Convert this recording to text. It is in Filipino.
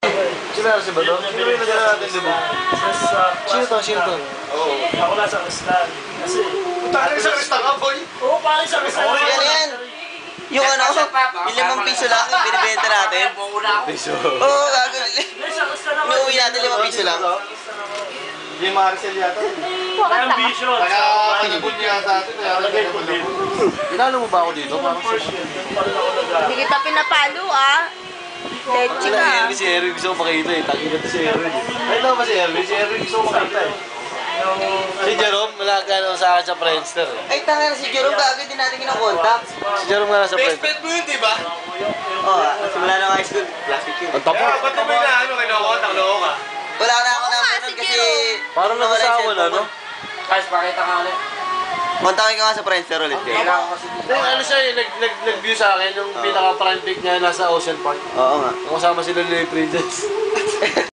Sino si ba to? Sino yung nagala natin, di ba? Sino to? Sino to? Oo. Ako nasa restaurant. Kasi... Tayo sa restaurant ka, boy! Oo, pare sa restaurant. Yan yan. Yung ano, yung 5 piso lang yung binibenta natin. Piso. Oo, gagawin. Sa restaurant. May uwi natin 5 piso lang. Hindi Maricel yata. May ambition. Kaya panibol niya sa atin, kaya Lagay ko din. Pinalo mo ba ako dito? Parang First year, yung parang ako Hindi kita pinapalo, ah. Leche Sila ka. Erwin, si Erwin gusto ko makita eh. Tangin to si Erwin. Ay, ito ba si Erwin? Si Erwin gusto ko makita eh. Si Jerome, malagano sa akin sa Friendster eh. Ay, tanga na si Jerome, gagawin din natin kinokontak. Si Jerome nga nasa Friendster. Expect mo yun, di ba? Oo, simula ng high school, plastic yun. Ang tapo. Ba't mo na ano, kinokontak, loko ka? Wala na ako Oo number nga, nun si kasi... Jerome. Parang nag-asawa na, no? Guys, pakita ka ulit. Kontakin ka nga sa Friendster ulit. Kailangan ko Hindi, ano siya eh, nag-view sa akin, yung pinaka-prime pick niya nasa Ocean Park. Oo nga. Kasama sila ni Princess.